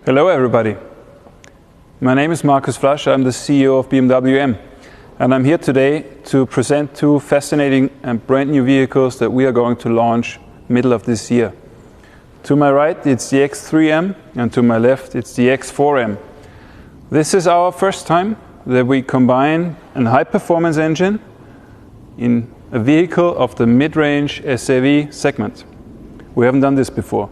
Hello everybody. My name is Markus Flasch, I'm the CEO of BMW M, and I'm here today to present two fascinating and brand new vehicles that we are going to launch middle of this year. To my right it's the X3M and to my left it's the X4M. This is our first time that we combine a high-performance engine in a vehicle of the mid-range SAV segment. We haven't done this before,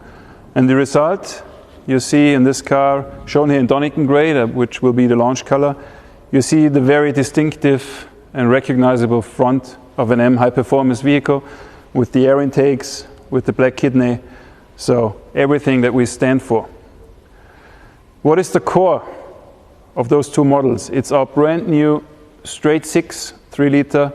and the result you see in this car, shown here in Donington Grey, which will be the launch color. You see the very distinctive and recognizable front of an M high-performance vehicle with the air intakes, with the black kidney, so everything that we stand for. What is the core of those two models? It's our brand new straight 6 3-liter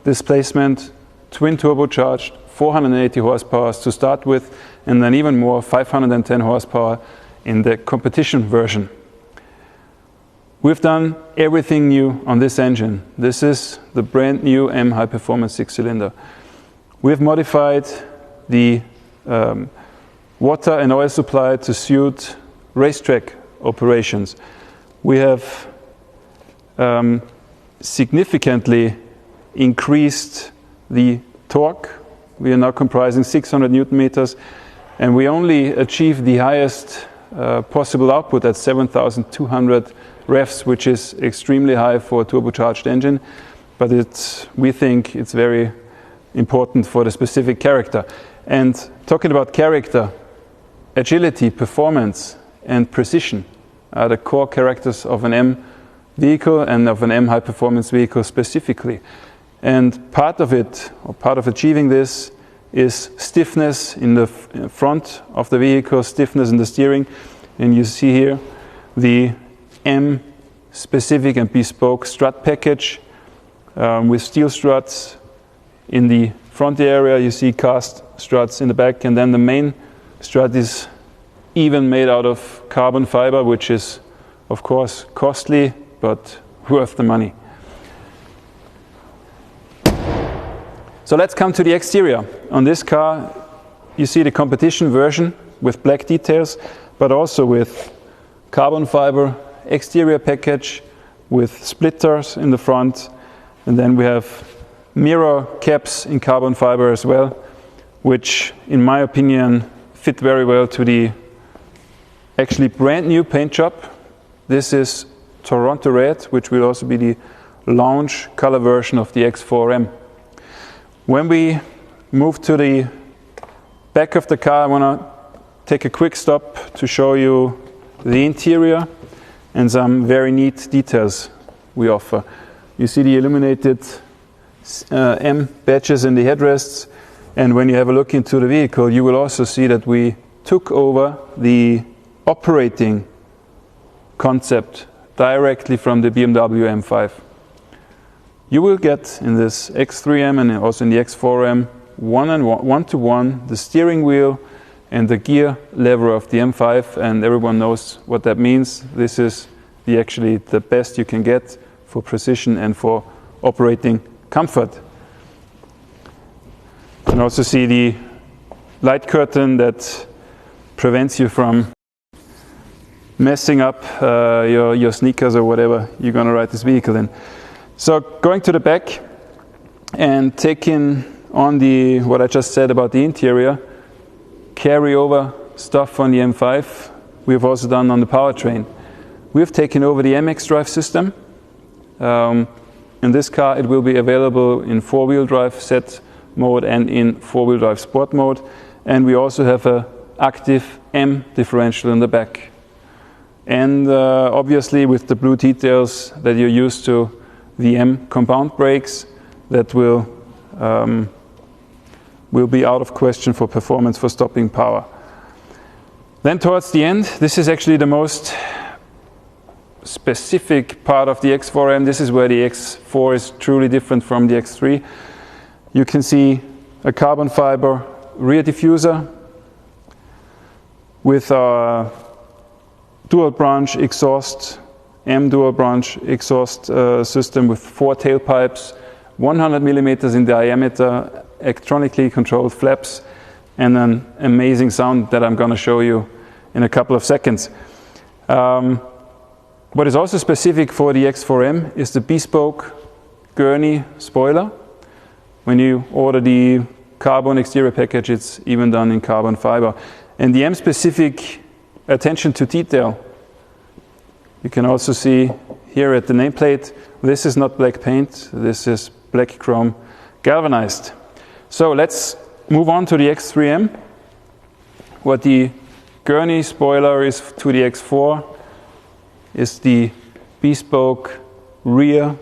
displacement, twin turbocharged, 480 horsepower to start with, and then even more, 510 horsepower in the competition version. We've done everything new on this engine. This is the brand new M high-performance 6-cylinder. We've modified the water and oil supply to suit racetrack operations. We have significantly increased the torque. We are now comprising 600 Newton meters, and we only achieve the highest possible output at 7,200 revs, which is extremely high for a turbocharged engine, but we think it's very important for the specific character. And talking about character, agility, performance, and precision are the core characters of an M vehicle and of an M high-performance vehicle specifically. And part of it, or part of achieving this, is stiffness in the front of the vehicle, stiffness in the steering. And you see here the M specific and bespoke strut package with steel struts in the front area. You see cast struts in the back, and then the main strut is even made out of carbon fiber, which is of course costly but worth the money. So let's come to the exterior. On this car you see the competition version with black details, but also with carbon fiber exterior package with splitters in the front, and then we have mirror caps in carbon fiber as well, which in my opinion fit very well to the actually brand new paint job. This is Toronto Red, which will also be the launch color version of the X4M. When we move to the back of the car, I want to take a quick stop to show you the interior and some very neat details we offer. You see the illuminated M badges in the headrests, and when you have a look into the vehicle, you will also see that we took over the operating concept directly from the BMW M5. You will get in this X3M and also in the X4M one-to-one the steering wheel and the gear lever of the M5, and everyone knows what that means. This is actually the best you can get for precision and for operating comfort. You can also see the light curtain that prevents you from messing up your sneakers or whatever you're going to ride this vehicle in. So going to the back and taking on what I just said about the interior, carry over stuff on the M5 we've also done on the powertrain. We've taken over the MX drive system. In this car it will be available in 4-wheel drive set mode and in 4-wheel drive sport mode, and we also have an active M differential in the back. And obviously with the blue details that you're used to, the M compound brakes that will be out of question for performance, for stopping power. Then towards the end, this is actually the most specific part of the X4M. This is where the X4 is truly different from the X3. You can see a carbon fiber rear diffuser with our dual branch exhaust, M dual branch exhaust system with 4 tailpipes, 100 millimeters in diameter, electronically controlled flaps, and an amazing sound that I'm going to show you in a couple of seconds. What is also specific for the X4M is the bespoke gurney spoiler. When you order the carbon exterior package, it's even done in carbon fiber. And the M-specific attention to detail, you can also see here at the nameplate, this is not black paint, this is black chrome galvanized. So let's move on to the X3M. What the gurney spoiler is to the X4 is the bespoke rear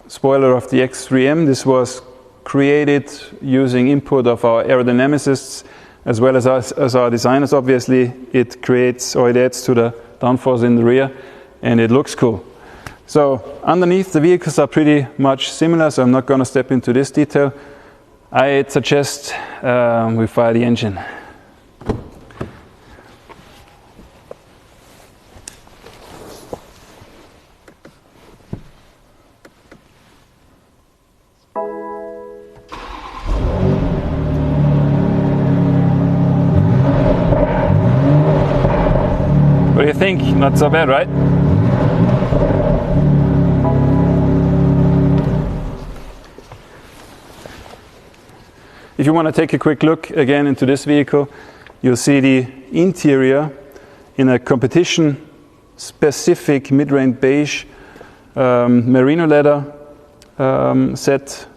spoiler of the X3M. This was created using input of our aerodynamicists as well as our designers. Obviously, it creates or it adds to the downforce in the rear, and it looks cool. So underneath, the vehicles are pretty much similar, so I'm not going to step into this detail. I suggest we fire the engine. What do you think? Not so bad, right? If you want to take a quick look again into this vehicle, you'll see the interior in a competition-specific mid-range beige merino leather set.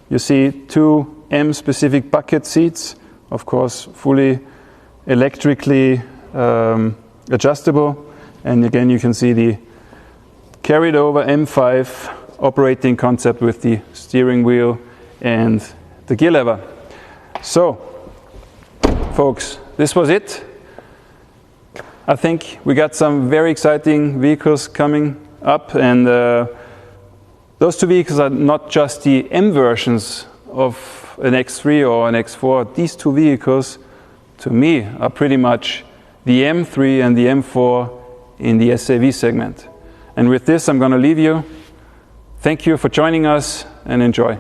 You see two M-specific bucket seats, of course fully electrically adjustable, and again you can see the carried over M5 operating concept with the steering wheel and the gear lever. So folks, this was it. I think we got some very exciting vehicles coming up, and those two vehicles are not just the M versions of an X3 or an X4. These two vehicles to me are pretty much the M3 and the M4 in the SAV segment. And with this, I'm going to leave you. Thank you for joining us, and enjoy.